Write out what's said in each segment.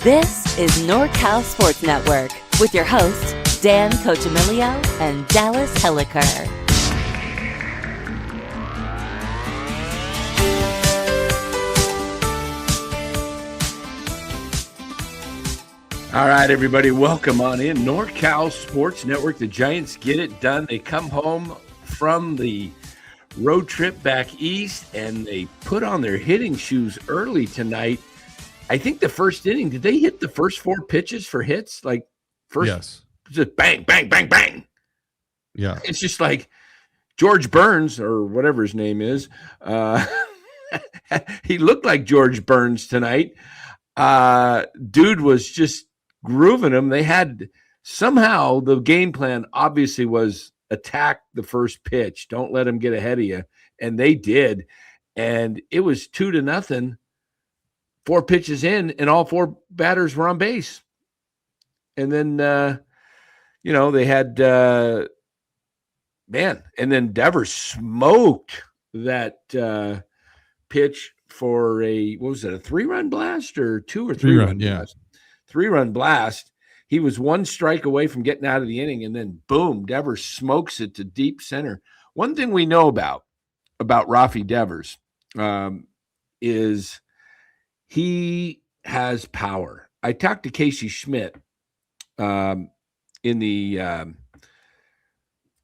This is NorCal Sports Network with your hosts, Dan Cochimilio and Dallas Helliker. All right, everybody, welcome on in. NorCal Sports Network. The Giants get it done. They come home from the road trip back east, and they put on their hitting shoes early tonight. I think the first inning, did they hit the first four pitches for hits? Like first, yes. Just bang, bang, bang, bang. Yeah. It's just like George Burns or whatever his name is. He looked like George Burns tonight. Dude was just grooving them. They had somehow the game plan obviously was attack the first pitch. Don't let them get ahead of you. And they did. And it was 2-0. 4 pitches in, and all 4 batters were on base. And then, they had, and then Devers smoked that pitch for a 3-run blast or 2 or 3-run blast? 3-run blast. He was 1 strike away from getting out of the inning, and then boom, Devers smokes it to deep center. One thing we know about Rafael Devers is he has power. I talked to Casey Schmidt in the I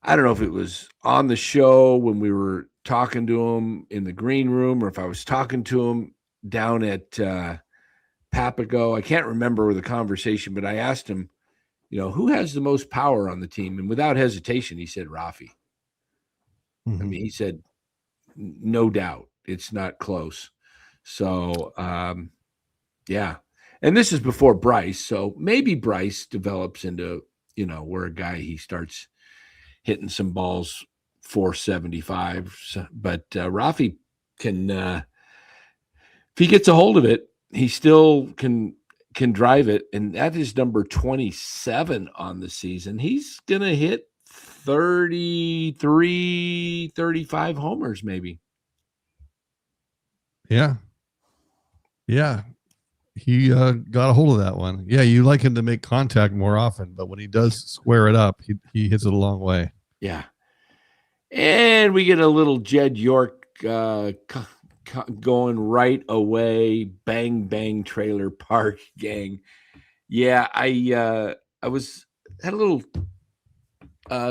don't know if it was on the show when we were talking to him in the green room or if I was talking to him down at Papago. I can't remember the conversation, but I asked him, who has the most power on the team? And without hesitation, he said Rafi. Mm-hmm. I mean, he said, no doubt, it's not close. So, yeah. And this is before Bryce. So maybe Bryce develops into, where a guy, he starts hitting some balls 475. But Rafi can, if he gets a hold of it, he still can drive it. And that is number 27 on the season. He's going to hit 33, 35 homers maybe. Yeah. Yeah. He got a hold of that one. Yeah, you like him to make contact more often, but when he does square it up, he hits it a long way. Yeah. And we get a little Jed York going right away. Bang, bang, trailer park gang. Yeah, I had a little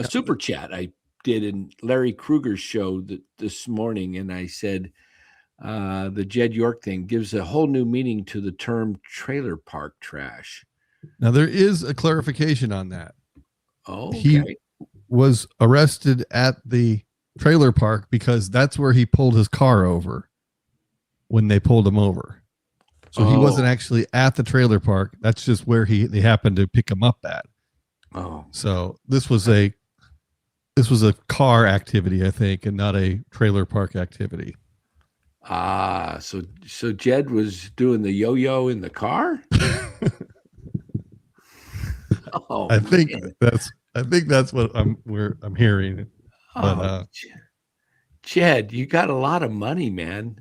super chat I did in Larry Kruger's show this morning, and I said, the Jed York thing gives a whole new meaning to the term trailer park trash. Now, there is a clarification on that. Oh, okay. He was arrested at the trailer park because that's where he pulled his car over when they pulled him over. So he wasn't actually at the trailer park. That's just where they happened to pick him up at. Oh, so this was a car activity, I think, and not a trailer park activity. So Jed was doing the yo-yo in the car? Oh, I think that's what I'm hearing. But Jed, you got a lot of money, man.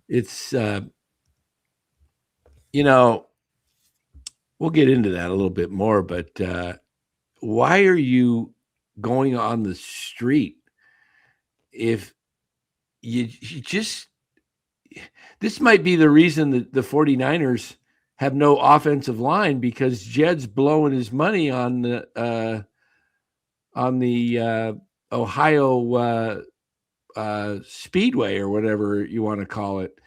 It's we'll get into that a little bit more, but why are you going on the street if you just, this might be the reason that the 49ers have no offensive line, because Jed's blowing his money on the Ohio Speedway or whatever you want to call it.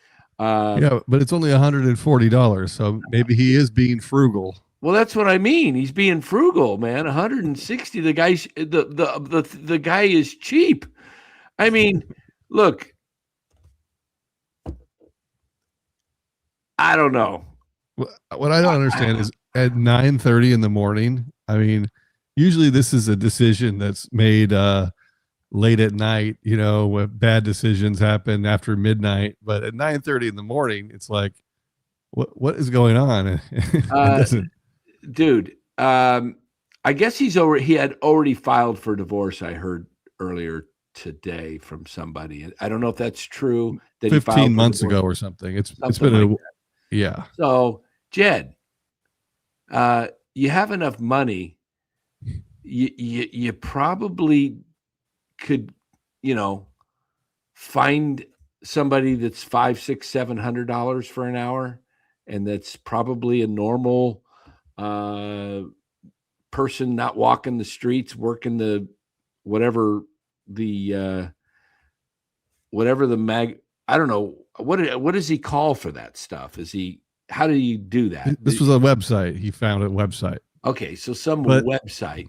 Yeah, but it's only $140, so maybe he is being frugal. Well, that's what I mean. He's being frugal, man. 160. The guy, the guy is cheap. I mean, look, I don't know. What I don't understand is at 9:30 in the morning. I mean, usually this is a decision that's made late at night, when bad decisions happen after midnight. But at 9:30 in the morning, it's like, what is going on? Dude, I guess he had already filed for divorce. I heard earlier today from somebody. I don't know if that's true. That 15 months ago or something. It's been like yeah. So Jed, you have enough money. You probably could, find somebody that's $500, $600, $700 for an hour, and that's probably a normal person, not walking the streets, working the whatever the I don't know what does he call for that stuff? How do you do that? This was a website. He found a website. Okay, so some But- website.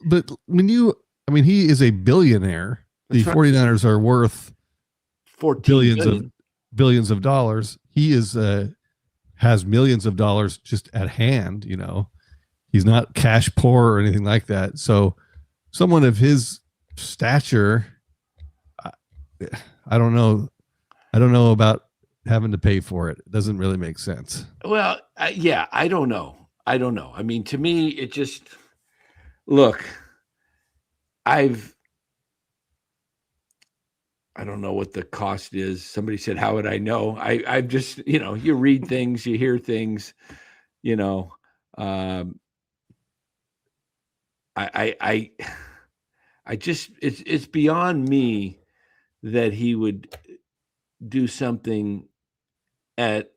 But he is a billionaire. The That's right. 49ers are worth 14 billions of dollars. He has millions of dollars just at hand. He's not cash poor or anything like that. So someone of his stature, I don't know about having to pay for it. It doesn't really make sense. Well, yeah, I don't know. I mean, to me, it just look. I don't know what the cost is. Somebody said, "How would I know?" I've just, you read things, you hear things, I just, it's beyond me that he would do something at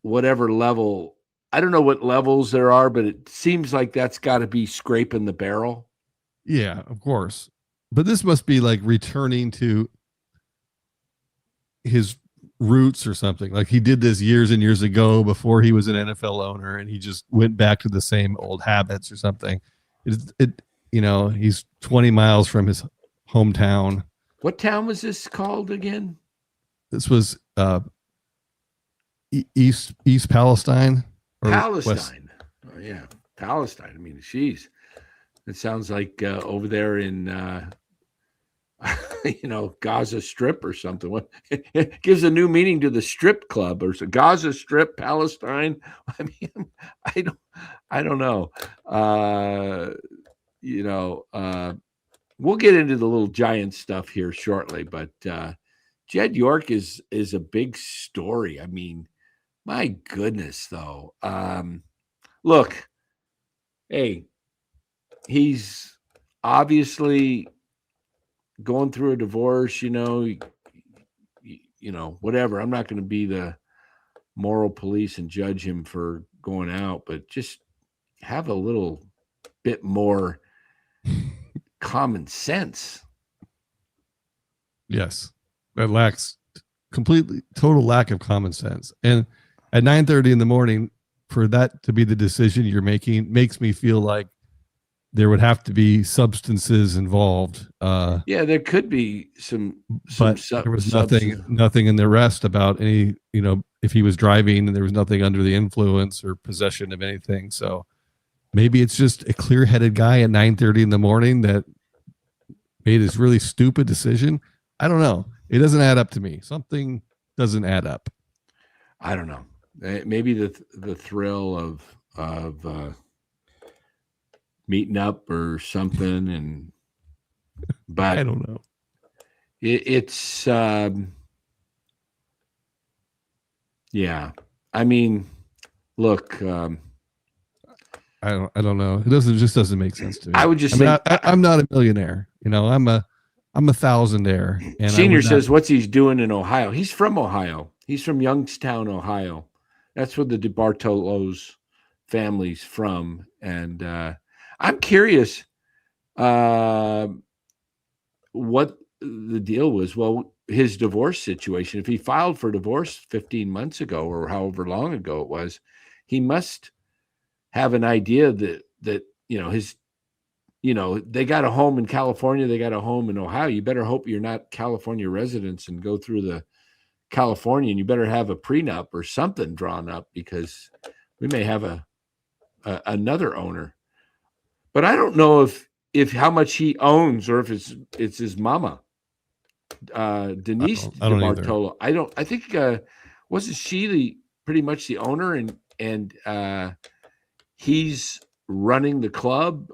whatever level. I don't know what levels there are, but it seems like that's got to be scraping the barrel. Yeah, of course. But this must be like returning to his roots or something. Like he did this years and years ago before he was an NFL owner, and he just went back to the same old habits or something. He's 20 miles from his hometown. What town was this called again? This was East Palestine. Palestine. Oh, yeah, Palestine. I mean, geez, it sounds like over there in Gaza Strip or something. What it gives a new meaning to the strip club or Gaza Strip, Palestine. I mean, I don't know. We'll get into the little giant stuff here shortly, but Jed York is a big story. I mean, my goodness, though. Look, hey, he's obviously going through a divorce, whatever. I'm not going to be the moral police and judge him for going out, but just have a little bit more common sense. Yes. That lacks total lack of common sense. And at 9:30 in the morning, for that to be the decision you're making makes me feel like there would have to be substances involved. Yeah, there could be some but there was nothing in the rest about any, if he was driving, and there was nothing under the influence or possession of anything. So maybe it's just a clear-headed guy at 9:30 in the morning that made this really stupid decision. I don't know. It doesn't add up to me. Something doesn't add up. I don't know. Maybe the thrill of meeting up or something, but I don't know. It's yeah. I mean, look. I don't know. It doesn't make sense to me. I would just say I'm not a millionaire. I'm a thousandaire. And Senior says, what's he doing in Ohio? He's from Ohio. He's from Youngstown, Ohio. That's where the DeBartolo's family's from. And I'm curious what the deal was. Well, his divorce situation, if he filed for divorce 15 months ago or however long ago it was, he must have an idea that they got a home in California, they got a home in Ohio. You better hope you're not California residents and go through the California, and you better have a prenup or something drawn up, because we may have another owner. But I don't know if how much he owns, or if it's his mama, Denise DeBartolo. I think wasn't she pretty much the owner, and he's running the club.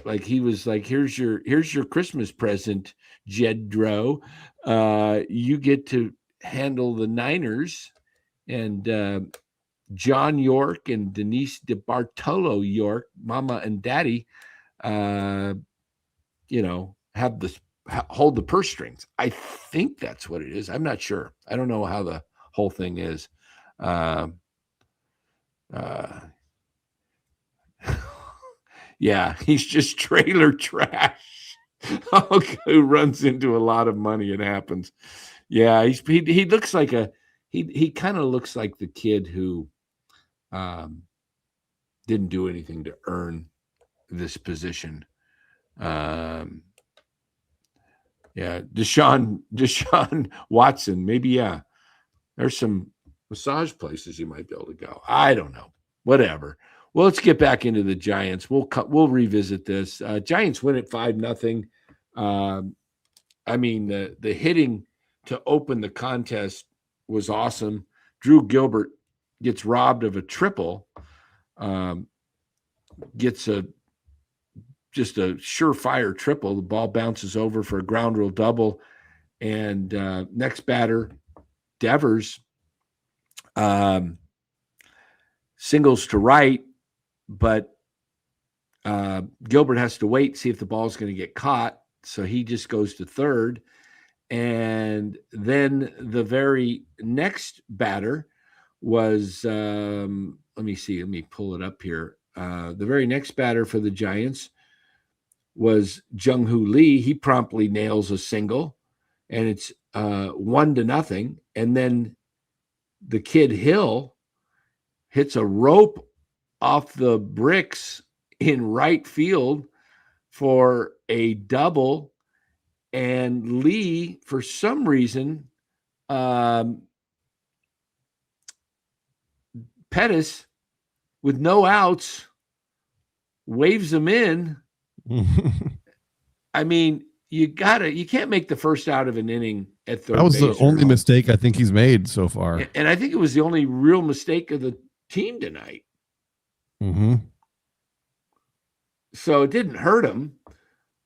Like he was like, here's your Christmas present, Jedro. You get to handle the Niners, and John York and Denise DeBartolo York, Mama and Daddy, hold the purse strings. I think that's what it is. I'm not sure. I don't know how the whole thing is. Yeah, he's just trailer trash. Who runs into a lot of money. It happens. Yeah, he looks like he kind of looks like the kid who didn't do anything to earn this position. Yeah, Deshaun Watson. Maybe, yeah. There's some massage places you might be able to go. I don't know. Whatever. Well, let's get back into the Giants. We'll revisit this. Giants win at 5-0. I mean, the hitting to open the contest was awesome. Drew Gilbert gets robbed of a triple, gets just a surefire triple. The ball bounces over for a ground rule double, and next batter, Devers, singles to right, but Gilbert has to wait, see if the ball is going to get caught. So he just goes to third. And then the very next batter was, let me pull it up here. The very next batter for the Giants was Jung-Hoo Lee. He promptly nails a single, and it's 1-0. And then the kid Hill hits a rope off the bricks in right field for a double, and Lee, for some reason, Pettis, with no outs, waves him in. I mean, you can't make the first out of an inning at third. That was the only mistake I think he's made so far. And I think it was the only real mistake of the team tonight. Mm-hmm. So it didn't hurt him,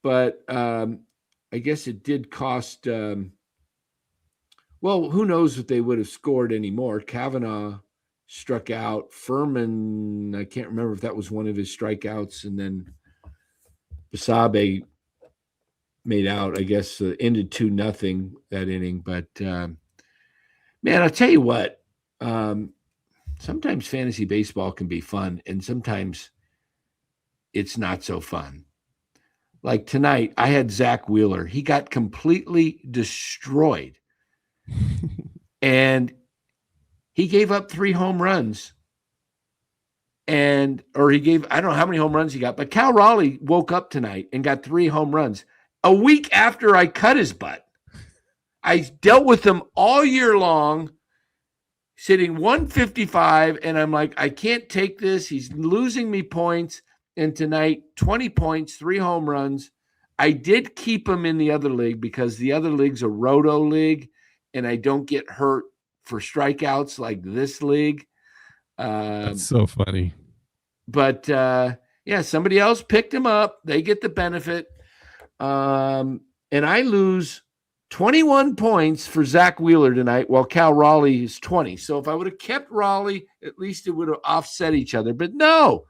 but I guess it did cost. Well, who knows if they would have scored anymore. Kavanaugh struck out. Furman, I can't remember if that was one of his strikeouts, and then Basabe made out. I guess ended 2-0 that inning. But man, I'll tell you what. Sometimes fantasy baseball can be fun, and sometimes it's not so fun. Like tonight, I had Zach Wheeler. He got completely destroyed. And he gave up 3 home runs. I don't know how many home runs he got, but Cal Raleigh woke up tonight and got 3 home runs a week after I cut his butt. I dealt with him all year long, sitting 155, and I'm like, I can't take this. He's losing me points. And tonight, 20 points, 3 home runs. I did keep him in the other league because the other league's a roto league, and I don't get hurt for strikeouts like this league. That's so funny. But, yeah, somebody else picked him up. They get the benefit. And I lose 21 points for Zach Wheeler tonight, while Cal Raleigh is 20. So if I would have kept Raleigh, at least it would have offset each other. But no,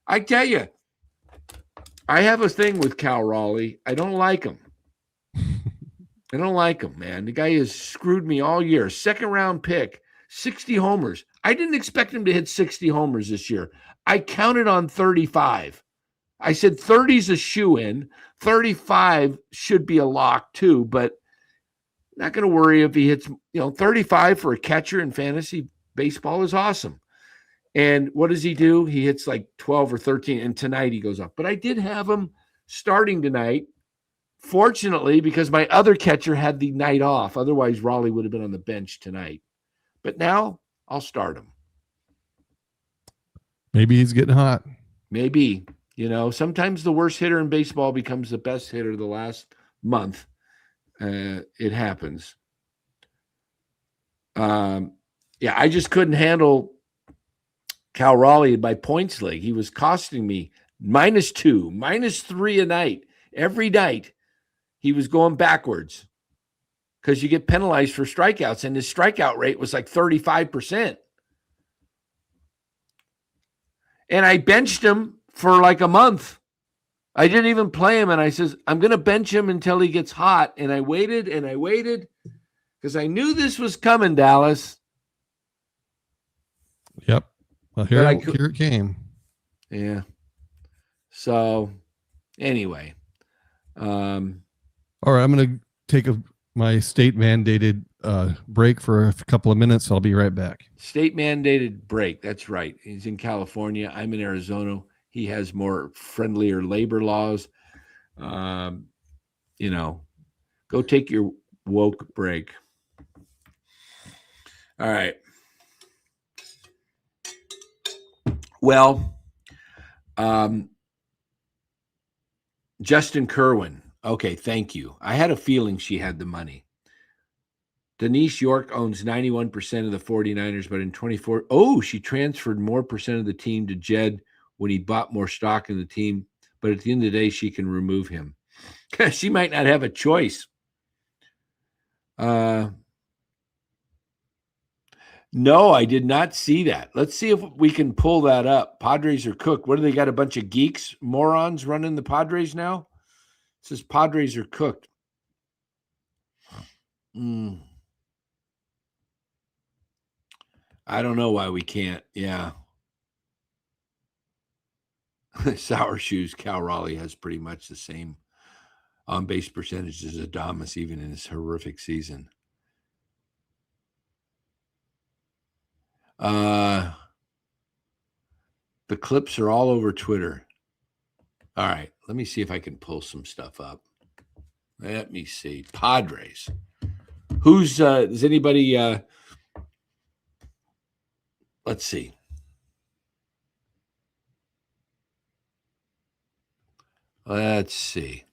I tell you, I have a thing with Cal Raleigh. I don't like him. I don't like him, man. The guy has screwed me all year. 2nd round pick, 60 homers. I didn't expect him to hit 60 homers this year. I counted on 35. I said 30's a shoe-in. 35 should be a lock too, but not going to worry if he hits, 35 for a catcher in fantasy baseball is awesome. And what does he do? He hits like 12 or 13, and tonight he goes up. But I did have him starting tonight, fortunately, because my other catcher had the night off. Otherwise, Raleigh would have been on the bench tonight. But now I'll start him. Maybe he's getting hot. Maybe. Sometimes the worst hitter in baseball becomes the best hitter the last month. It happens. Yeah, I just couldn't handle Cal Raleigh in my points league. He was costing me -2, -3 a night. Every night he was going backwards because you get penalized for strikeouts, and his strikeout rate was like 35%. And I benched him for like a month. I didn't even play him. And I says, I'm going to bench him until he gets hot. And I waited because I knew this was coming, Dallas. Yep. Well, here it came. Yeah. So anyway. All right. I'm going to take my state mandated break for a couple of minutes. I'll be right back. State mandated break. That's right. He's in California. I'm in Arizona. He has more friendlier labor laws. Go take your woke break. All right. Well, Justin Kerwin. Okay, thank you. I had a feeling she had the money. Denise York owns 91% of the 49ers, but in 24, she transferred more percent of the team to Jed when he bought more stock in the team. But at the end of the day, she can remove him. She might not have a choice. No, I did not see that. Let's see if we can pull that up. Padres are cooked. What do they got? A bunch of geeks, morons running the Padres now? It says Padres are cooked. I don't know why we can't. Yeah. Sour Shoes, Cal Raleigh has pretty much the same on-base percentage as Adames, even in his horrific season. The clips are all over Twitter. All right, let me see if I can pull some stuff up. Let me see. Padres. Does anybody, let's see. Let's see.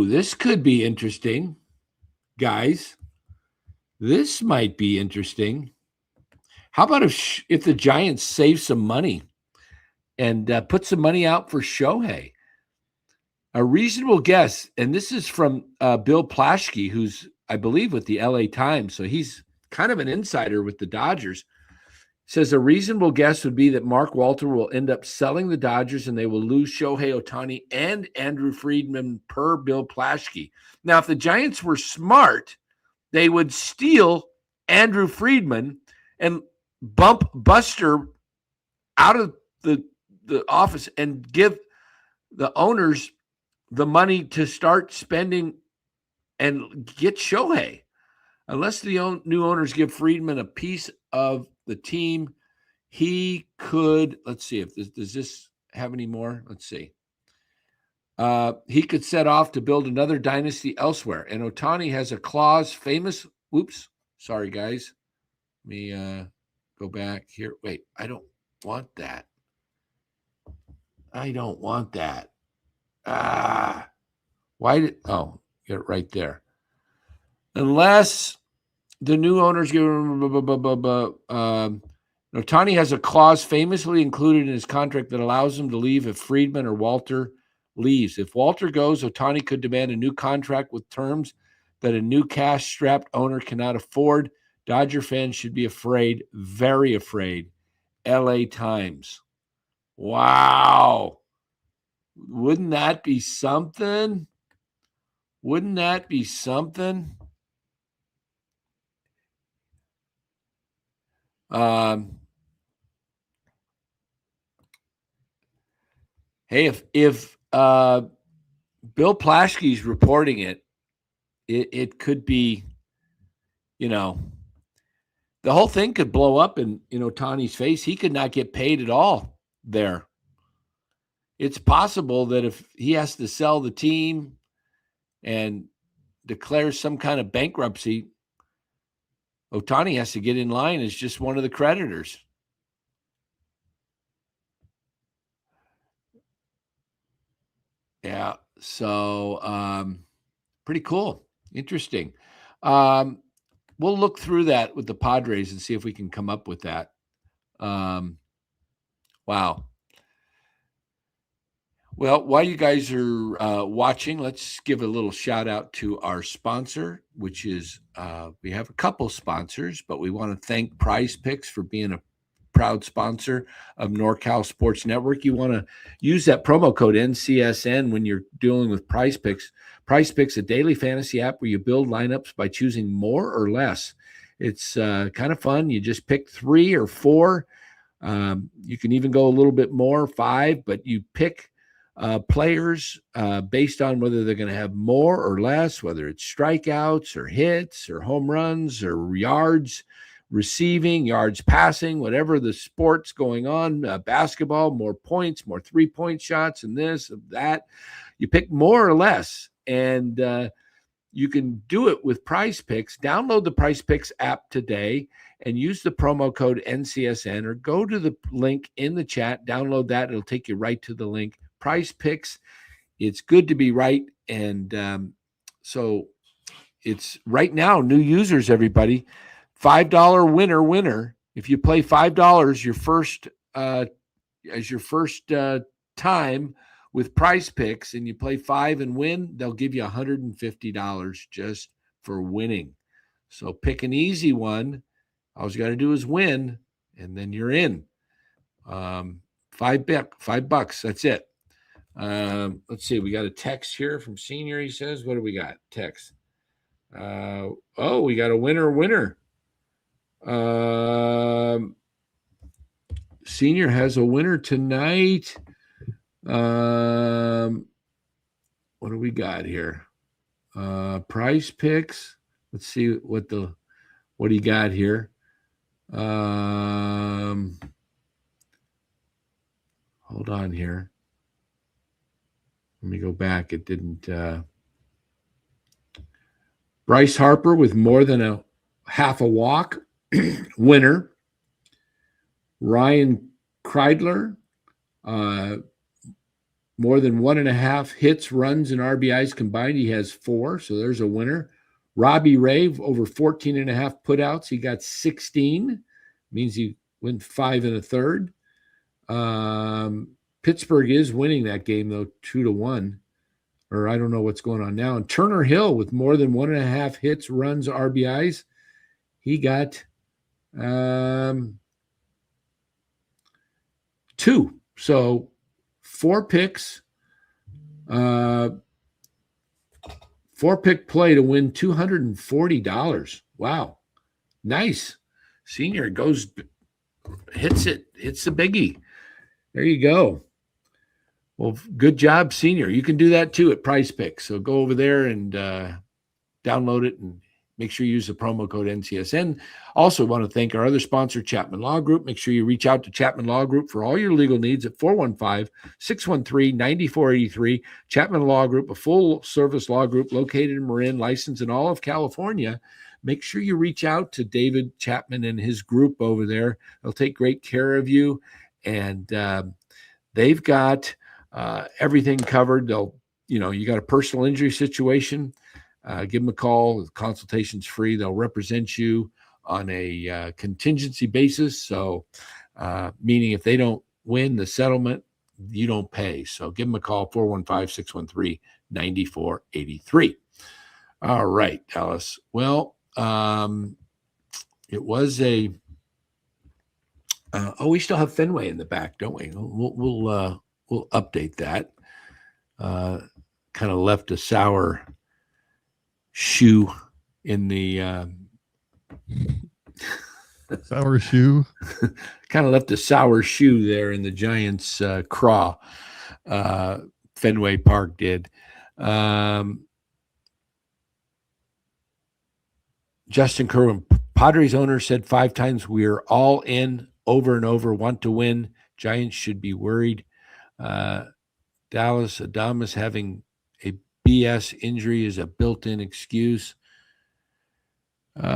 This could be interesting, guys. This might be interesting. How about if the Giants save some money and put some money out for Shohei? A reasonable guess, and this is from Bill Plaschke, who's, I believe, with the LA Times, so he's kind of an insider with the Dodgers, says a reasonable guess would be that Mark Walter will end up selling the Dodgers and they will lose Shohei Ohtani and Andrew Friedman per Bill Plaschke. Now, if the Giants were smart, they would steal Andrew Friedman and bump Buster out of the office and give the owners the money to start spending and get Shohei. Unless the new owners give Friedman a piece of the team, he could, let's see, does this have any more? Let's see. He could set off to build another dynasty elsewhere. And Ohtani has a clause sorry, guys. Let me go back here. Wait, I don't want that. Get it right there. Unless the new owners give Ohtani has a clause famously included in his contract that allows him to leave if Friedman or Walter leaves. If Walter goes, Ohtani could demand a new contract with terms that a new cash-strapped owner cannot afford. Dodger fans should be afraid, very afraid. LA Times. Wow. Wouldn't that be something? Hey, if Bill Plaschke's reporting it could be, the whole thing could blow up in Ohtani's face. He could not get paid at all there. It's possible that if he has to sell the team and declare some kind of bankruptcy, Ohtani has to get in line as just one of the creditors. Yeah, so pretty cool. Interesting. we'll look through that with the Padres and see if we can come up with that. Wow. Well, while you guys are watching, let's give a little shout out to our sponsor, which is we have a couple sponsors, but we want to thank PrizePicks for being a proud sponsor of NorCal Sports Network. You want to use that promo code NCSN when you're dealing with PrizePicks. PrizePicks, a daily fantasy app where you build lineups by choosing more or less. It's kind of fun. You just pick 3 or 4. You can even go a little bit more, 5, but you pick players based on whether they're going to have more or less, whether it's strikeouts or hits or home runs or yards receiving, yards passing, whatever the sport's going on, basketball, more points, more 3-point shots, and this, and that. You pick more or less, and you can do it with PrizePicks. Download the PrizePicks app today and use the promo code NCSN, or go to the link in the chat, download that. It'll take you right to the link. PrizePicks, it's good to be right. And so it's right now, new users, everybody, $5 winner. If you play $5 your first time with PrizePicks, and you play 5 and win, they'll give you $150 just for winning. So pick an easy one. All you got to do is win, and then you're in. $5. That's it. Let's see. We got a text here from Senior. He says, what do we got? Text. We got a winner. Senior has a winner tonight. What do we got here? PrizePicks. Let's see what do you got here? Hold on here. Let me go back. It didn't. Bryce Harper with more than a half a walk, winner. Ryan Kreidler, more than 1.5 hits, runs, and RBIs combined. He has 4, so there's a winner. Robbie Ray, over 14.5 putouts. He got 16. Means he went 5 1/3. Pittsburgh is winning that game, though, 2-1. Or I don't know what's going on now. And Turner Hill with more than 1.5 hits, runs, RBIs. He got 2. So 4 picks. 4-pick play to win $240. Wow. Nice. Senior hits the biggie. There you go. Well, good job, Senior. You can do that too at PrizePicks. So go over there and download it, and make sure you use the promo code NCSN. Also want to thank our other sponsor, Chapman Law Group. Make sure you reach out to Chapman Law Group for all your legal needs at 415-613-9483. Chapman Law Group, a full-service law group located in Marin, licensed in all of California. Make sure you reach out to David Chapman and his group over there. They'll take great care of you, and they've got everything covered. You got a personal injury situation, give them a call. The consultation's free. They'll represent you on a contingency basis. So, meaning if they don't win the settlement, you don't pay. So give them a call, 415-613-9483. All right, Dallas. Well, it was a we still have Fenway in the back, don't we? We'll update that. Kind of left a sour shoe in the sour shoe. Kind of left a sour shoe there in the Giants' craw. Fenway Park did. Justin Kerwin, Padres owner, said 5 times, "We're all in, over and over, want to win. Giants should be worried." Dallas Adamas having a BS injury is a built-in excuse. Still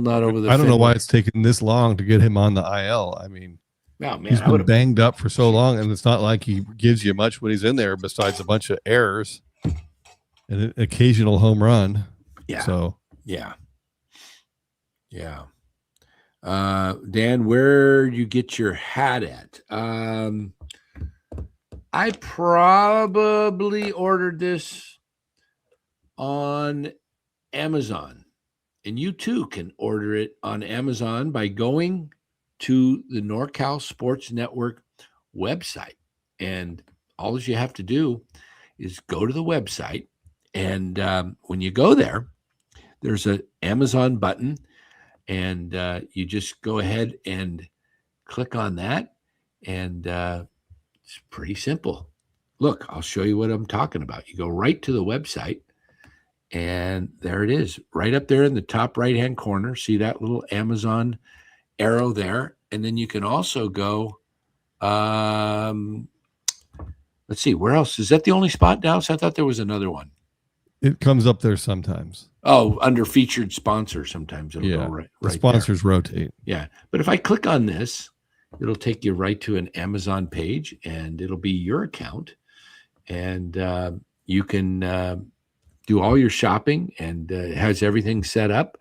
not over the. I don't know why it's taken this long to get him on the IL. I mean, oh, man, he's been banged up for so long, and it's not like he gives you much when he's in there besides a bunch of errors and an occasional home run. Yeah. So Yeah. Dan, where you get your hat at? I probably ordered this on Amazon, and you too can order it on Amazon by going to the NorCal Sports Network website. And all you have to do is go to the website, and when you go there, there's an Amazon button, and you just go ahead and click on that, and it's pretty simple. Look, I'll show you what I'm talking about. You go right to the website, and there it is, right up there in the top right-hand corner. See that little Amazon arrow there? And then you can also go, let's see, where else? Is that the only spot, Dallas? I thought there was another one. it comes up there sometimes. Oh, under featured sponsor, sometimes it'll go right The sponsors there. rotate. Yeah. But if I click on this, it'll take you right to an Amazon page, and it'll be your account. And you can do all your shopping, and it has everything set up.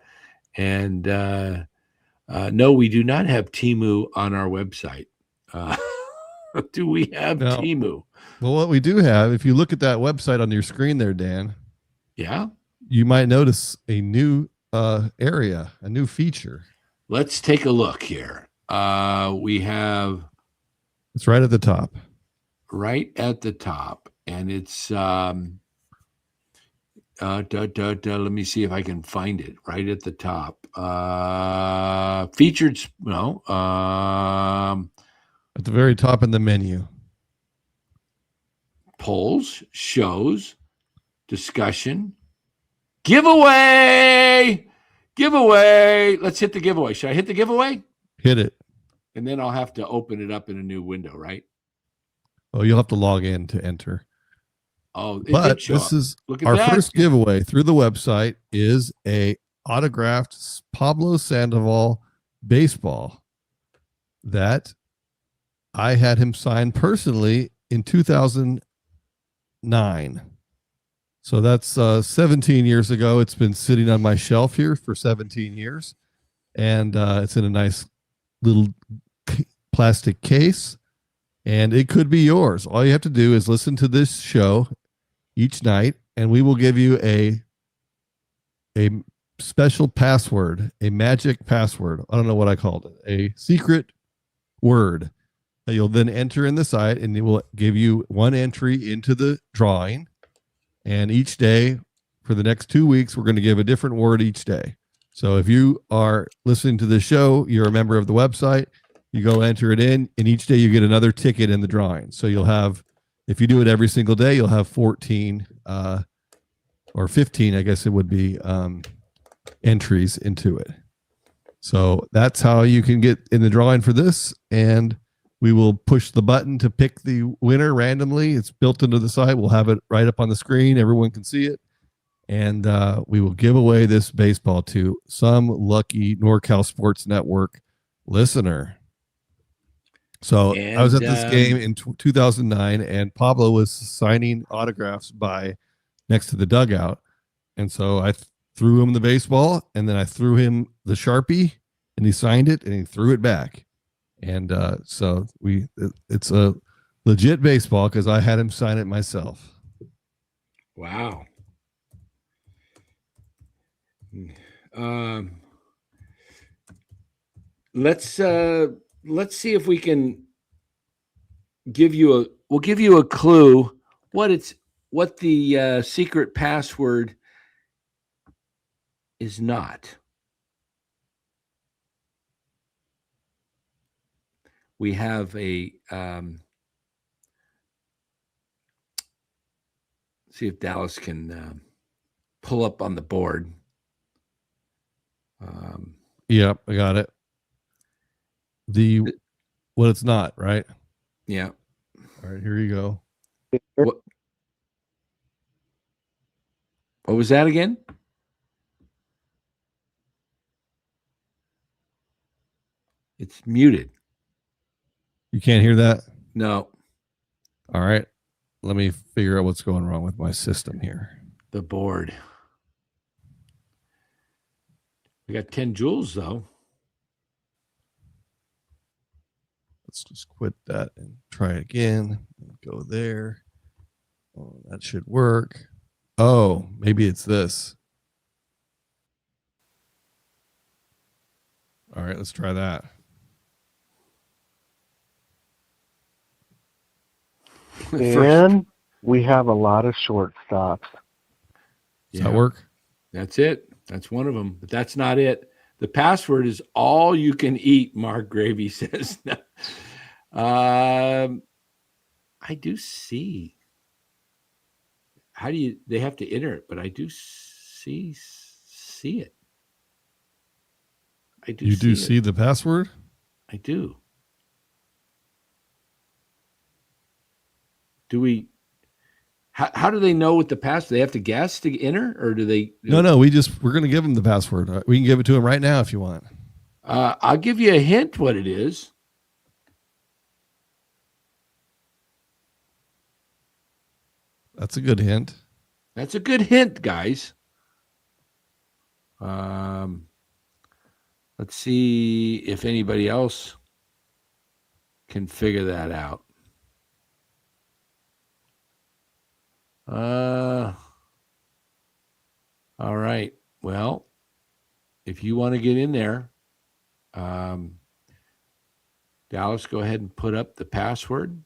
And no, we do not have Temu on our website. Do we have Temu? Well, what we do have, if you look at that website on your screen there, Dan, yeah, you might notice a new area, a new feature. Let's take a look here. We have. It's right at the top. Right at the top, and it's let me see if I can find it. Right at the top, featured. No, at the very top in the menu. Polls, shows, discussion, giveaway. Let's hit the giveaway. Should I hit the giveaway? Hit it. And then I'll have to open it up in a new window, right? Oh, you'll have to log in to enter. Oh, but this is our first giveaway through the website is a autographed Pablo Sandoval baseball that I had him sign personally in 2009. So that's 17 years ago. It's been sitting on my shelf here for 17 years. And it's in a nice little plastic case. And it could be yours. All you have to do is listen to this show each night, and we will give you a special password, a magic password. I don't know what I called it. A secret word that you'll then enter in the site, and it will give you one entry into the drawing. And each day for the next 2 weeks, we're going to give a different word each day. So if you are listening to the show, you're a member of the website, you go enter it in, and each day you get another ticket in the drawing. So you'll have, if you do it every single day, you'll have 14 or 15, I guess it would be, entries into it. So that's how you can get in the drawing for this. And we will push the button to pick the winner randomly. It's built into the site. We'll have it right up on the screen. Everyone can see it. And we will give away this baseball to some lucky NorCal Sports Network listener. So I was at this game in 2009, and Pablo was signing autographs next to the dugout. And so I threw him the baseball, and then I threw him the Sharpie, and he signed it, and he threw it back. And so it's a legit baseball because I had him sign it myself. Wow. Let's see if we can we'll give you a clue what the secret password is not. We have a see if Dallas can pull up on the board. Yep, I got it. What it's not, right? Yeah. All right, here you go. What was that again? It's muted. You can't hear that? No. All right. Let me figure out what's going wrong with my system here. The board. We got 10 joules, though. Let's just quit that and try again. Go there. Oh, that should work. Oh, maybe it's this. All right, let's try that. And we have a lot of shortstops. Does that work? That's it. That's one of them. But that's not it. The password is all you can eat, Mark Gravy says. I do see. How do you, they have to enter it, but I do see it. I do. You do see the password? I do. Do we, how do they know what the password? They have to guess to enter, or do they? No, we're going to give them the password. We can give it to them right now if you want. I'll give you a hint what it is. That's a good hint. That's a good hint, guys. Let's see if anybody else can figure that out. All right. Well, if you want to get in there, Dallas, go ahead and put up the password.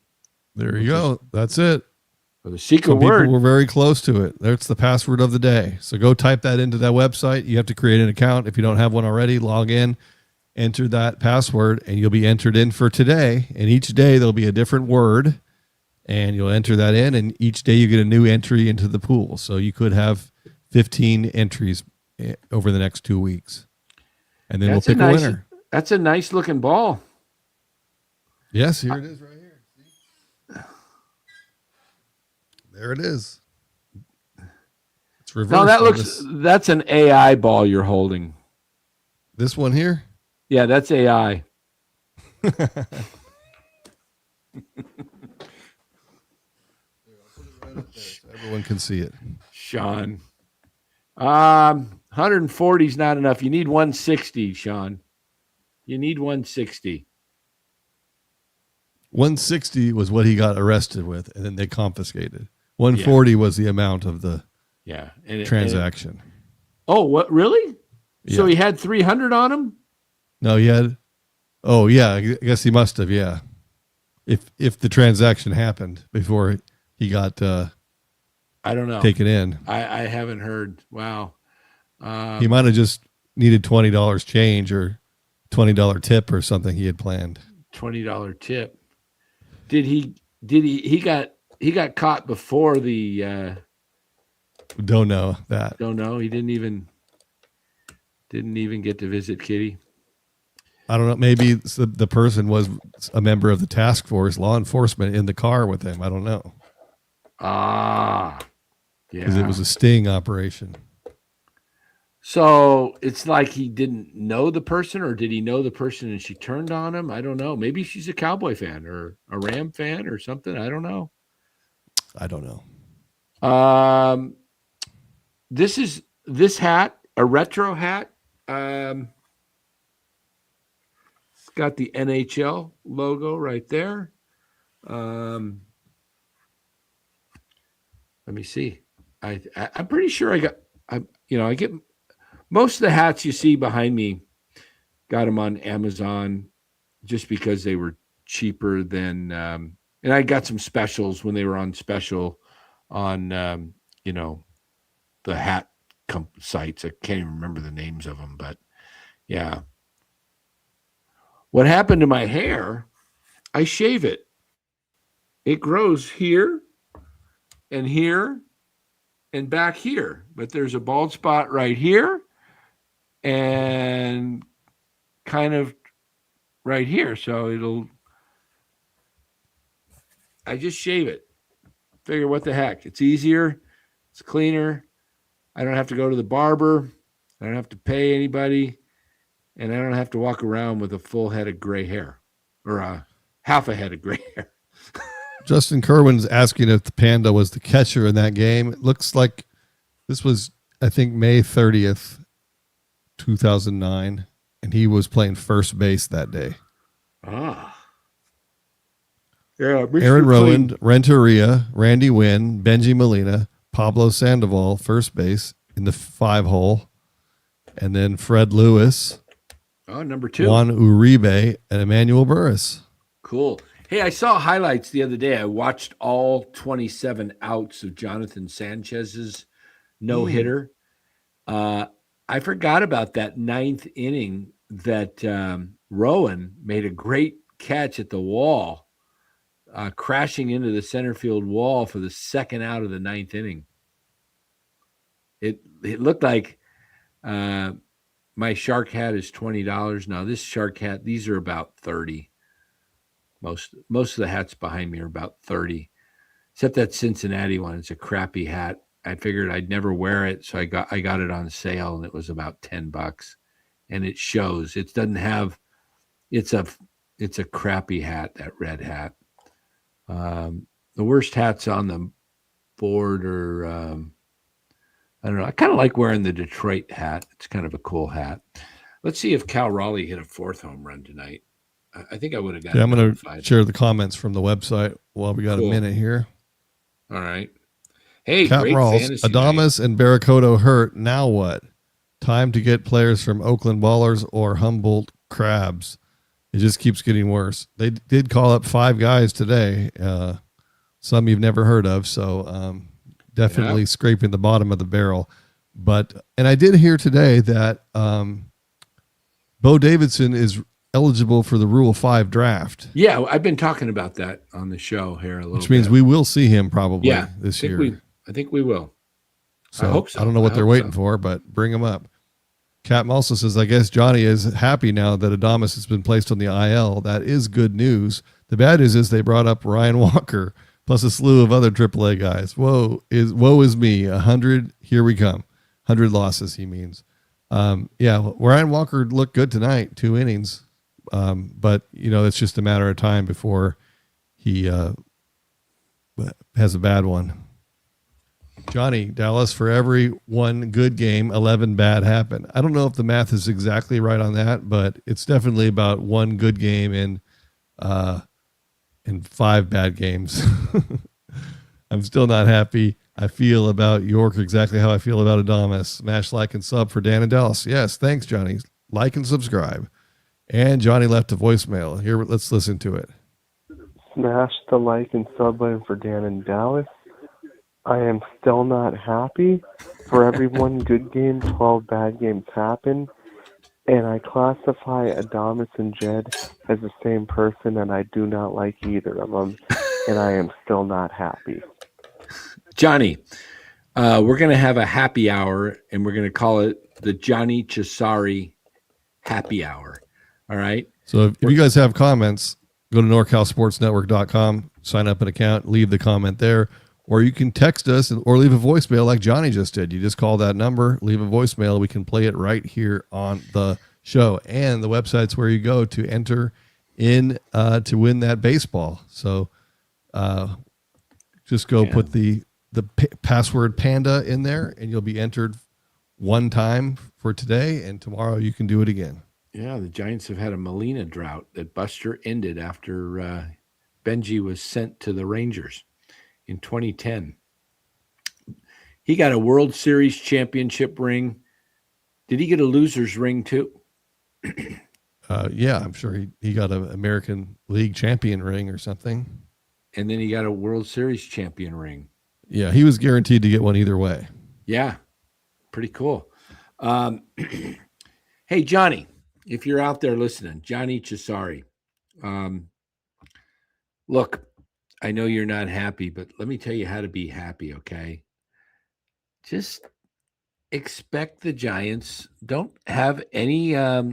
There you go. That's it. Or the secret Some word. people were very close to it. That's the password of the day. So go type that into that website. You have to create an account. If you don't have one already, log in, enter that password, and you'll be entered in for today. And each day there'll be a different word, and you'll enter that in, and each day you get a new entry into the pool. So you could have 15 entries over the next 2 weeks. And then we'll pick a winner. That's a nice looking ball. Yes, here it is right here. There it is. It's reversed. No, that's an AI ball you're holding. This one here? Yeah, that's AI. Everyone can see it. Sean. 140 is not enough. You need 160, Sean. You need 160. 160 was what he got arrested with, and then they confiscated. 140 was the amount of the transaction. Oh, what? Really? Yeah. So he had 300 on him? No, he had. Oh, yeah. I guess he must have. Yeah. If the transaction happened before he got I don't know. taken in. I haven't heard. Wow. He might have just needed $20 change or $20 tip or something he had planned. $20 tip. He got caught before the Don't know that. Don't know. He didn't even get to visit Kitty. I don't know. Maybe the person was a member of the task force, law enforcement, in the car with him. I don't know. Yeah. Because it was a sting operation. So it's like he didn't know the person, or did he know the person and she turned on him? I don't know. Maybe she's a Cowboy fan or a Ram fan or something. I don't know. This hat, a retro hat. It's got the NHL logo right there. Let me see. I'm pretty sure I get most of the hats you see behind me. Got them on Amazon just because they were cheaper than, and I got some specials when they were on special on, the hat sites. I can't even remember the names of them, but yeah. What happened to my hair? I shave it. It grows here and here and back here, but there's a bald spot right here and kind of right here. So I just shave it. Figure what the heck. It's easier. It's cleaner. I don't have to go to the barber. I don't have to pay anybody. And I don't have to walk around with a full head of gray hair or a half a head of gray hair. Justin Kerwin's asking if the Panda was the catcher in that game. It looks like this was, I think, May 30th, 2009, and he was playing first base that day. Ah. Yeah, Aaron Rowand, Renteria, Randy Wynn, Benji Molina, Pablo Sandoval, first base in the 5-hole, and then Fred Lewis. Oh, number 2. Juan Uribe and Emmanuel Burris. Cool. Hey, I saw highlights the other day. I watched all 27 outs of Jonathan Sanchez's no-hitter. I forgot about that 9th inning that Rowan made a great catch at the wall, crashing into the center field wall for the second out of the 9th inning. It looked like my shark hat is $20. Now this shark hat, these are about 30. Most of the hats behind me are about 30, except that Cincinnati one. It's a crappy hat. I figured I'd never wear it, so I got it on sale, and it was about $10. And it shows. It doesn't have. It's a crappy hat. That red hat. The worst hats on the board are. I don't know. I kind of like wearing the Detroit hat. It's kind of a cool hat. Let's see if Cal Raleigh hit a 4th home run tonight. I think I would have got. Yeah, I'm going to share the comments from the website while we got a minute here. All right. Hey, Cat great Rawls, fantasy Adames and Barracoto hurt. Now what? Time to get players from Oakland Ballers or Humboldt Crabs. It just keeps getting worse. They did call up 5 guys today, some you've never heard of, so definitely scraping the bottom of the barrel. And I did hear today that Bo Davidson is eligible for the Rule 5 draft. Yeah, I've been talking about that on the show here a little bit. Which means we will see him probably this year. I think we will. So, I hope so. I don't know what they're waiting for, but bring him up. Captain also says, I guess Johnny is happy now that Adames has been placed on the IL. That is good news. The bad news is they brought up Ryan Walker plus a slew of other AAA guys. Woe is me. 100, here we come. 100 losses, he means. Ryan Walker looked good tonight, 2 innings. But, it's just a matter of time before he has a bad one. Johnny, Dallas, for every 1 good game, 11 bad happen. I don't know if the math is exactly right on that, but it's definitely about 1 good game and 5 bad games. I'm still not happy. I feel about York exactly how I feel about Adames. Smash like and sub for Dan and Dallas. Yes, thanks, Johnny. Like and subscribe. And Johnny left a voicemail. Here, let's listen to it. Smash the like and sub button for Dan and Dallas. I am still not happy. For every 1 good game, 12 bad games happen. And I classify Adames and Jed as the same person, and I do not like either of them. And I am still not happy. Johnny, we're going to have a happy hour, and we're going to call it the Johnny Cesari Happy Hour. All right? So if you guys have comments, go to NorCalSportsNetwork.com, sign up an account, leave the comment there. Or you can text us or leave a voicemail like Johnny just did. You just call that number, leave a voicemail. We can play it right here on the show. And the website's where you go to enter in to win that baseball. So just go put the password Panda in there, and you'll be entered 1 time for today. And tomorrow you can do it again. Yeah, the Giants have had a Molina drought that Buster ended after Benji was sent to the Rangers in 2010. He got a World Series championship ring. Did he get a loser's ring too? Yeah, I'm sure he got an American League champion ring or something. And then he got a World Series champion ring. Yeah, he was guaranteed to get one either way. Yeah, pretty cool. Hey, Johnny, if you're out there listening, Johnny Cesari, look, I know you're not happy, but let me tell you how to be happy, okay? Just expect the Giants. Don't have any I'll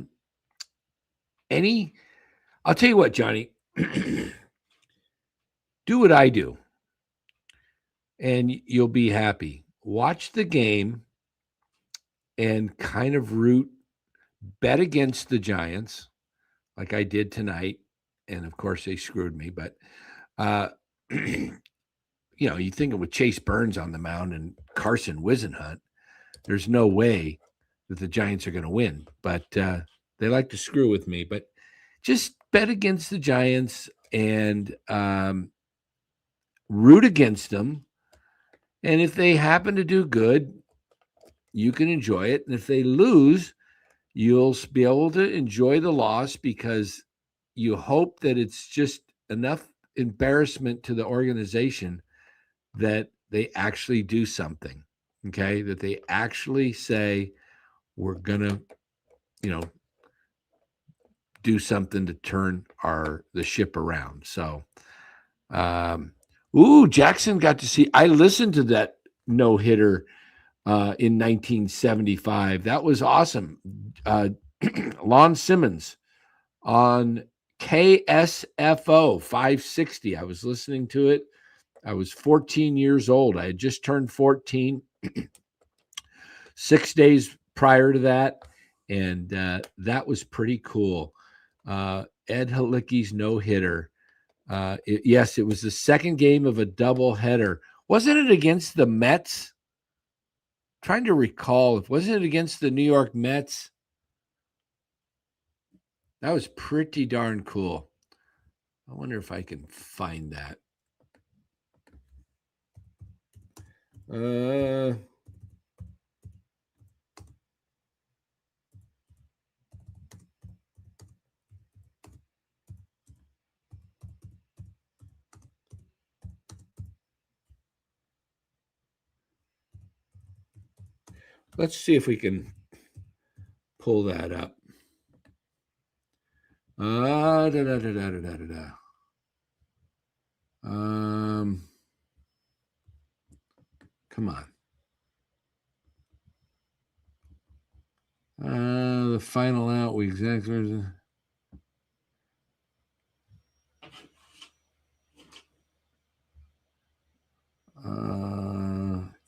tell you what, Johnny. Do what I do, and you'll be happy. Watch the game and kind of bet against the Giants like I did tonight. And, of course, they screwed me, but you think with Chase Burns on the mound and Carson Whisenhunt, there's no way that the Giants are going to win, but they like to screw with me. But just bet against the Giants and root against them. And if they happen to do good, you can enjoy it. And if they lose, you'll be able to enjoy the loss because you hope that it's just enough embarrassment to the organization that they actually do something, okay? That they actually say, we're going to, do something to turn the ship around. So, Jackson got to see, I listened to that no-hitter in 1975. That was awesome. Lon Simmons on KSFO 560. I was listening to it. I was 14 years old. I had just turned 14 6 days prior to that, and that was pretty cool. Ed Halicki's no-hitter. Yes, it was the second game of a doubleheader. Wasn't it against the Mets? I'm trying to recall. Wasn't it against the New York Mets? That was pretty darn cool. I wonder if I can find that. Let's see if we can pull that up. Come on. The final out, we exactly.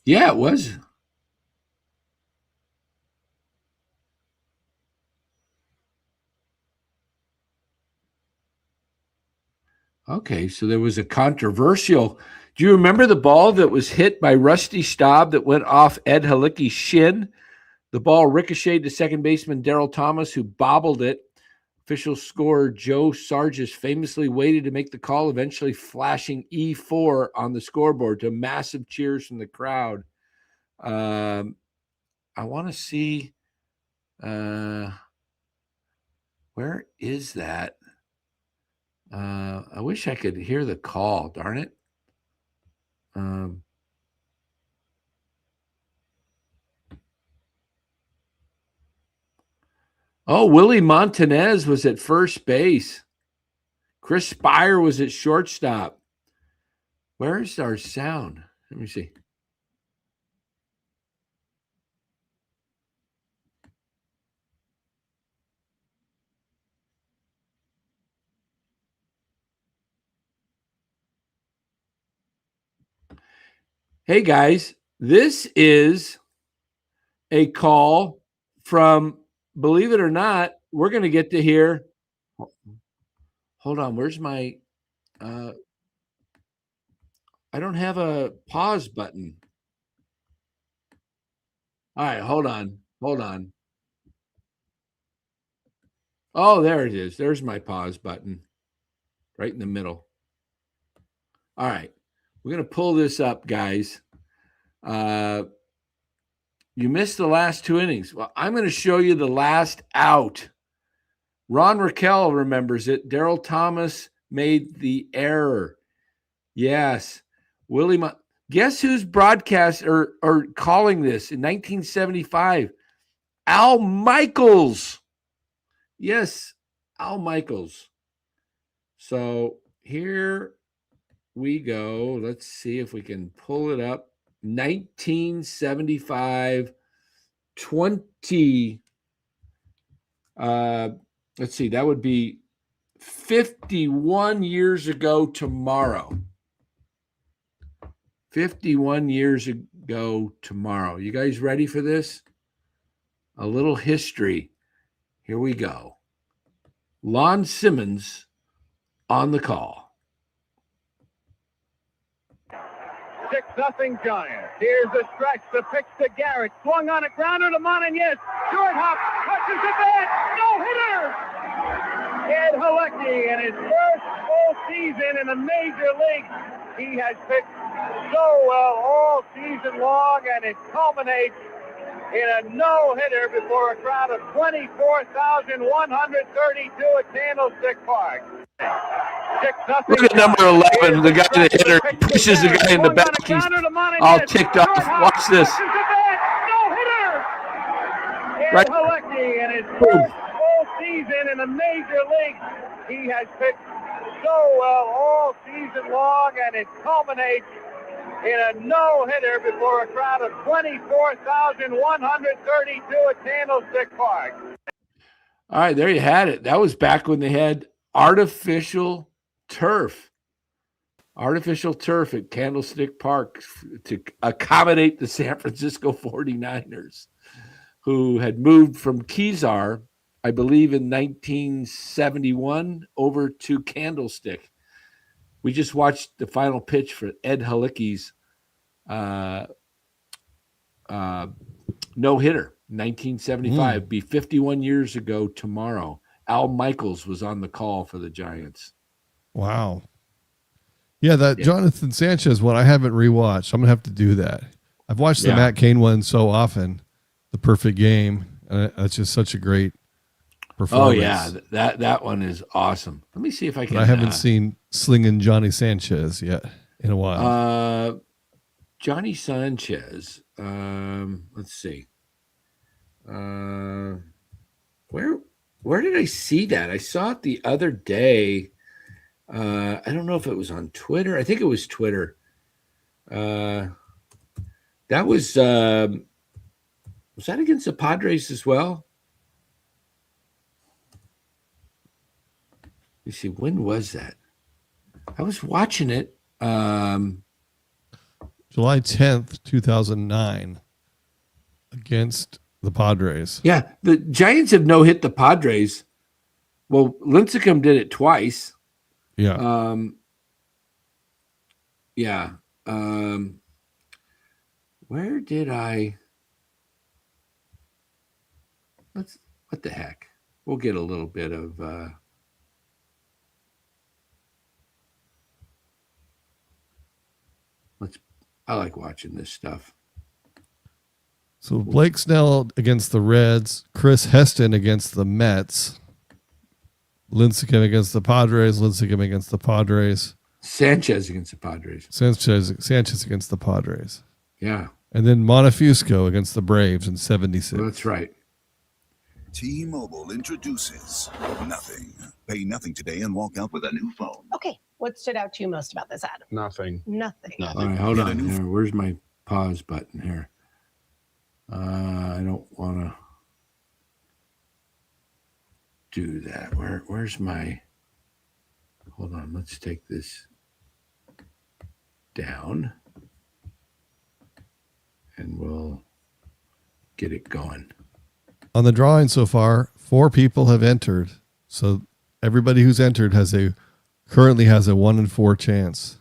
Yeah, it was. Okay, so there was a controversial. Do you remember the ball that was hit by Rusty Staub that went off Ed Halicki's shin? The ball ricocheted to second baseman Darryl Thomas, who bobbled it. Official scorer Joe Sargis famously waited to make the call, eventually flashing E4 on the scoreboard to massive cheers from the crowd. I want to see where is that? I wish I could hear the call. Darn it. Willie Montanez was at first base. Chris Spire was at shortstop. Where's our sound? Let me see. Hey, guys, this is a call from, believe it or not, we're going to get to hear. Hold on. Where's my, I don't have a pause button. All right, hold on. Oh, there it is. There's my pause button right in the middle. All right. We're going to pull this up, guys. You missed the last two innings. Well, I'm going to show you the last out. Ron Raquel remembers it. Darryl Thomas made the error. Yes. Guess who's broadcast or calling this in 1975? Al Michaels. Yes, Al Michaels. So here we go. Let's see if we can pull it up. 1975, 20. Let's see. That would be 51 years ago tomorrow. 51 years ago tomorrow. You guys ready for this? A little history. Here we go. Lon Simmons on the call. 6-0 Giants. Here's the stretch. The pitch to Garrett. Swung on a grounder to Montañez. Short hop. Touches the bat. No-hitter. Ed Halecki in his first full season in the major leagues. He has pitched so well all season long, and it culminates in a no-hitter before a crowd of 24,132 at Candlestick Park. 6-0. Look at number 11, the guy that hit her. He pushes the guy in the back. He's all ticked off. Watch this. Right. Halecki in his first full season in the major leagues. He has pitched so well all season long, and it culminates in a no-hitter before a crowd of 24,132 at Candlestick Park. All right, there you had it. That was back when they had artificial turf at Candlestick Park to accommodate the San Francisco 49ers, who had moved from Kezar, I believe in 1971, over to Candlestick. We just watched the final pitch for Ed Halecki's no-hitter, 1975. Be 51 years ago tomorrow. Al Michaels was on the call for the Giants. Wow. Yeah, that Jonathan Sanchez one I haven't rewatched. I'm going to have to do that. I've watched the Matt Cain one so often, The Perfect Game. It's just such a great performance. Oh, yeah. That one is awesome. Let me see if I can. But I haven't seen Slinging Johnny Sanchez yet in a while. Johnny Sanchez. Let's see. Where did I see that? I saw it the other day. I don't know if it was on Twitter. I think it was Twitter. That was that against the Padres as well? Let me see. When was that? I was watching it. July 10th, 2009 against the Padres. Yeah, the Giants have no-hit the Padres. Well, Lincecum did it twice. Yeah. Where did I? What the heck? We'll get a little bit of. I like watching this stuff. So Blake Snell against the Reds, Chris Heston against the Mets, Lincecum against the Padres, Lincecum against the Padres, Sanchez against the Padres, Sanchez against the Padres. Yeah. And then Montefusco against the Braves in 76. Well, that's right. T-Mobile introduces nothing. Pay nothing today and walk out with a new phone. Okay. What stood out to you most about this ad? Nothing. Nothing. All right, hold on. Here, where's my pause button here? I don't want to do that. Where's my? Hold on. Let's take this down, and we'll get it going. On the drawing so far, 4 people have entered. So everybody who's entered currently has a 1 in 4 chance.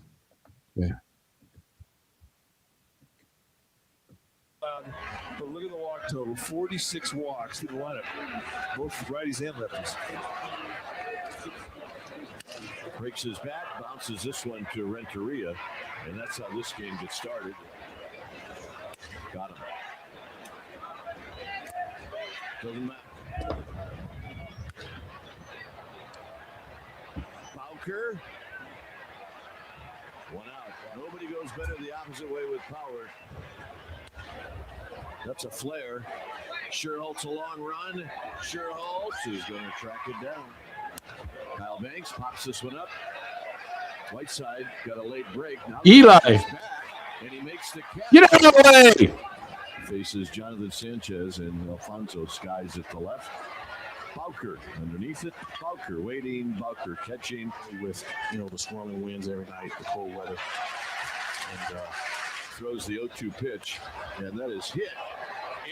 Yeah. But look at the walk total: 46 walks through the lineup, both righties and lefties. Breaks his bat, bounces this one to Renteria, and that's how this game gets started. Got him. Doesn't matter. Bowker. One out. Nobody goes better the opposite way with power. That's a flare. Sherholtz a long run. Sherholtz is going to track it down. Kyle Banks pops this one up. Whiteside got a late break. Now Eli. And he makes the catch. Get out of the way. Faces Jonathan Sanchez and Alfonso Skies at the left. Bowker underneath it. Bowker waiting. Bowker catching with the swirling winds every night, the cold weather, and throws the 0-2 pitch, and that is hit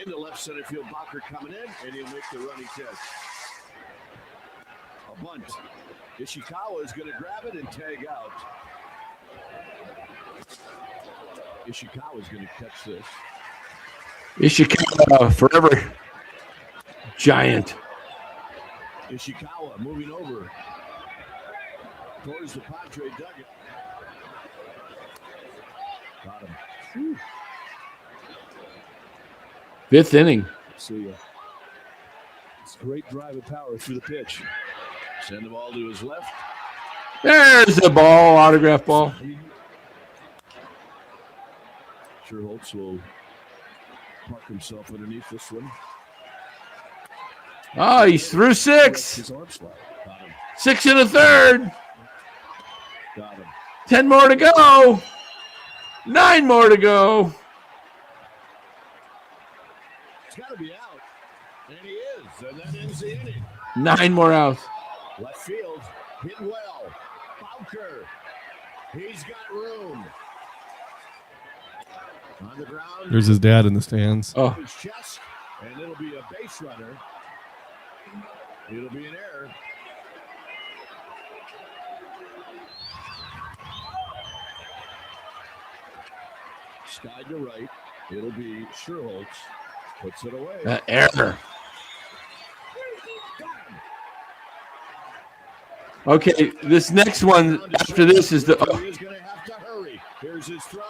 into left center field. Bowker coming in, and he'll make the running catch. A bunt. Ishikawa is going to grab it and tag out. Ishikawa's going to catch this. Ishikawa, forever giant. Ishikawa moving over towards the Padre dugout. Got him. Whew. Fifth inning. See ya. It's great drive of power through the pitch. Send the ball to his left. There's the ball, autograph ball. Sherholtz will park himself underneath this one. Oh, he's through 6. His arm slide. Got him. 6 1/3. Got him. 10 more to go. 9 more to go. It's got to be out. And he is. And that ends the inning. 9 more outs. Left field. Hit well. Bowker. He's got room. On the ground. There's his dad in the stands. Oh, His chest. And it'll be a base runner. It'll be an error. Slide to right. It'll be Sherholtz. Puts it away. error. Okay, this next one after this is the. Oh, He's going to have to hurry. Here's his throw.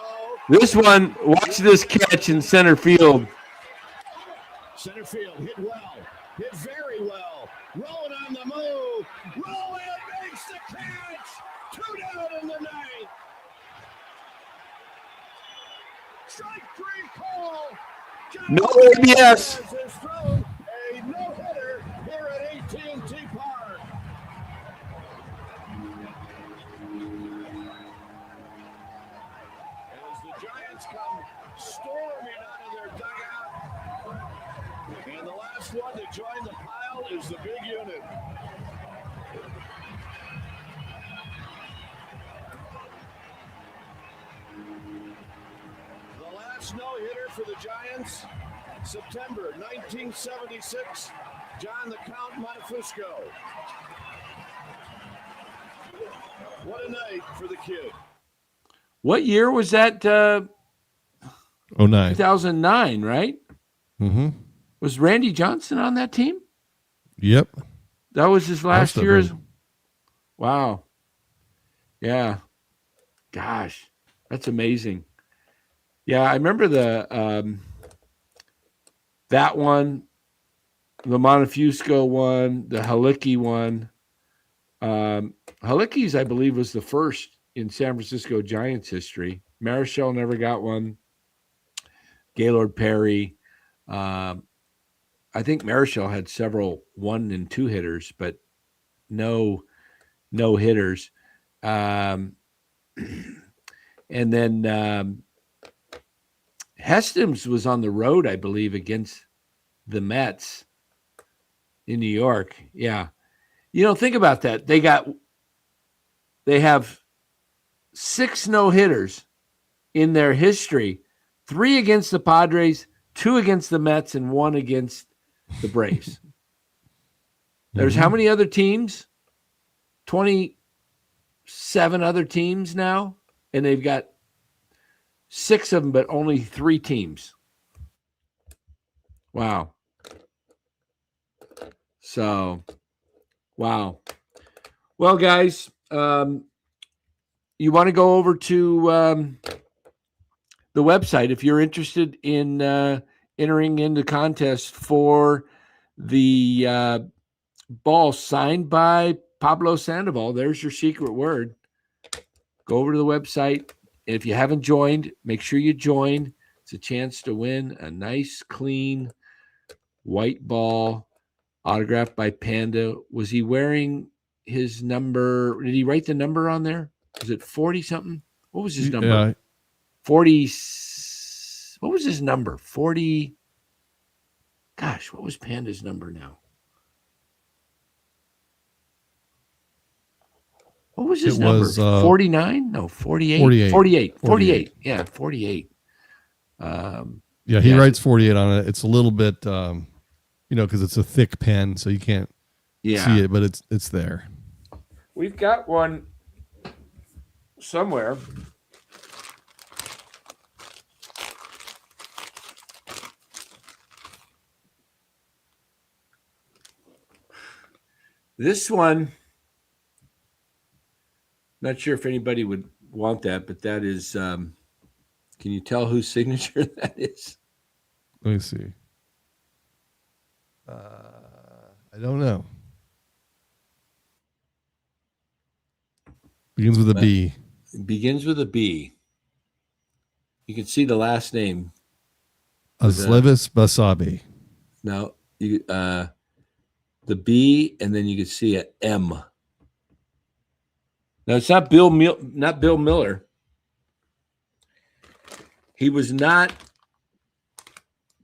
this one, watch this catch in center field. Center field hit well. Hit very well. Rolling on the move. Rolling makes the catch. 2 down in the ninth. Strike 3 call. No ABS. His throw. A no-hitter here at AT&T Park. As the Giants come storming out of their dugout. And the last one to join the pile is the big unit. The last no-hitter for the Giants, September 1976, John the Count Montefusco. What a night for the kid. What year was that? 09. 2009, right? Mm-hmm. Was Randy Johnson on that team? Yep. That was his last Most of year. them. Wow. Yeah. Gosh, that's amazing. Yeah, I remember the that one, the Montefusco one, the Halicki one. Halicki's, I believe, was the first in San Francisco Giants history. Marichal never got one. Gaylord Perry. I think Marichal had several 1 and 2 hitters, but no hitters. And then Heston's was on the road, I believe, against the Mets in New York. Yeah. Think about that. They have 6 no-hitters in their history, 3 against the Padres, 2 against the Mets, and 1 against the Braves. There's how many other teams? 27 other teams now, and they've got 6 of them, but only 3 teams. Wow. So, wow. Well, guys, you want to go over to the website if you're interested in entering in the contest for the ball signed by Pablo Sandoval. There's your secret word. Go over to the website. If you haven't joined, make sure you join. It's a chance to win a nice, clean, white ball autographed by Panda. Was he wearing his number? Did he write the number on there? Was it 40 something? What was his number? Yeah. 40. What was his number? 40. Gosh, what was Panda's number now? What was his number? 49? No, 48. 48. 48. Yeah, 48. Yeah, he writes 48 on it. It's a little bit, because it's a thick pen, so you can't see it, but it's there. We've got one somewhere. This one, not sure if anybody would want that, but that is, can you tell whose signature that is? Let me see. I don't know. Begins with a B. It begins with a B. You can see the last name. Furman Basabe. Now, the B, and then you can see an M. Now, it's not Bill Miller. He was not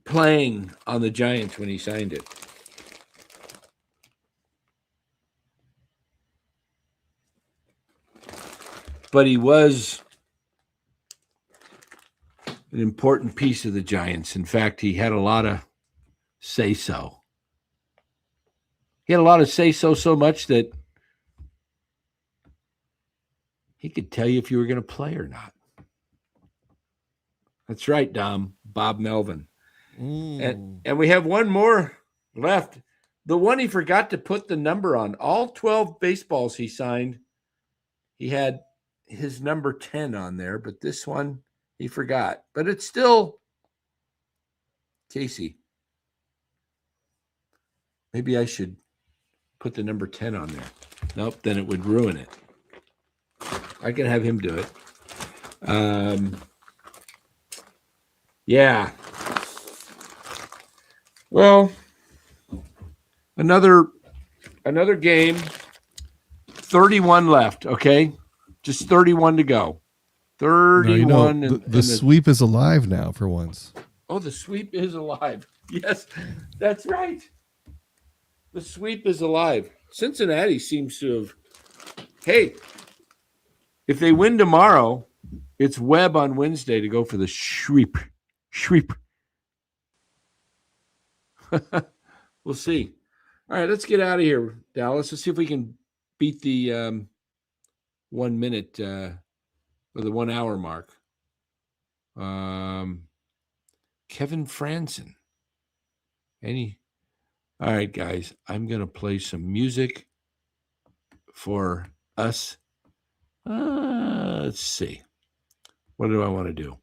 playing on the Giants when he signed it. But he was an important piece of the Giants. In fact, he had a lot of say-so. He had a lot of say-so, so much that he could tell you if you were going to play or not. That's right, Dom. Bob Melvin. And we have one more left. The one he forgot to put the number on. All 12 baseballs he signed, he had his number 10 on there, but this one he forgot. But it's still Casey. Maybe I should put the number 10 on there. Nope, then it would ruin it. I can have him do it. Yeah. Well, another game. 31 left, okay? Just 31 to go. 31. No, the sweep is alive now for once. Oh, the sweep is alive. Yes, that's right. The sweep is alive. Cincinnati seems to have, hey, if they win tomorrow, it's Webb on Wednesday to go for the sweep. We'll see. All right, let's get out of here, Dallas. Let's see if we can beat the 1 minute or the 1 hour mark. Kevin Franzen. All right, guys, I'm going to play some music for us. Let's see. What do I want to do?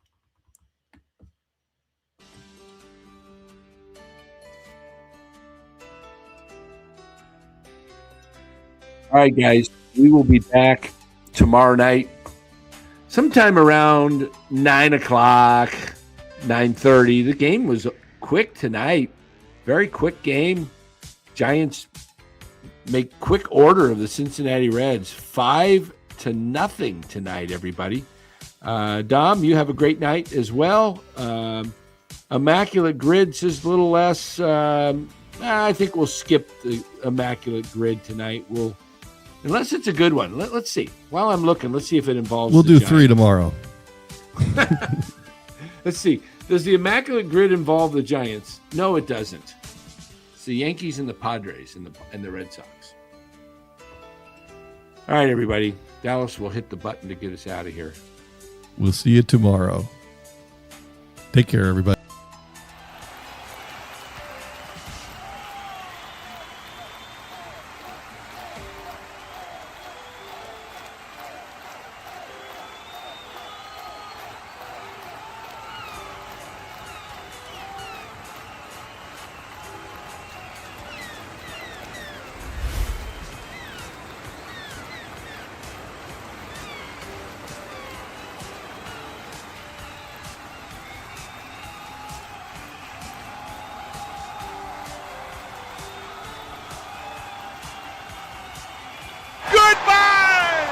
All right, guys, we will be back tomorrow night, sometime around 9 o'clock, 9:30. The game was quick tonight. Very quick game. Giants make quick order of the Cincinnati Reds. 5-0 tonight, everybody. Dom, you have a great night as well. Immaculate Grid says a little less. I think we'll skip the Immaculate Grid tonight. Unless it's a good one. Let's see. While I'm looking, let's see if it involves. We'll do Giants. 3 tomorrow. Let's see. Does the Immaculate Grid involve the Giants? No, it doesn't. It's the Yankees and the Padres and the Red Sox. All right, everybody. Dallas will hit the button to get us out of here. We'll see you tomorrow. Take care, everybody. Goodbye!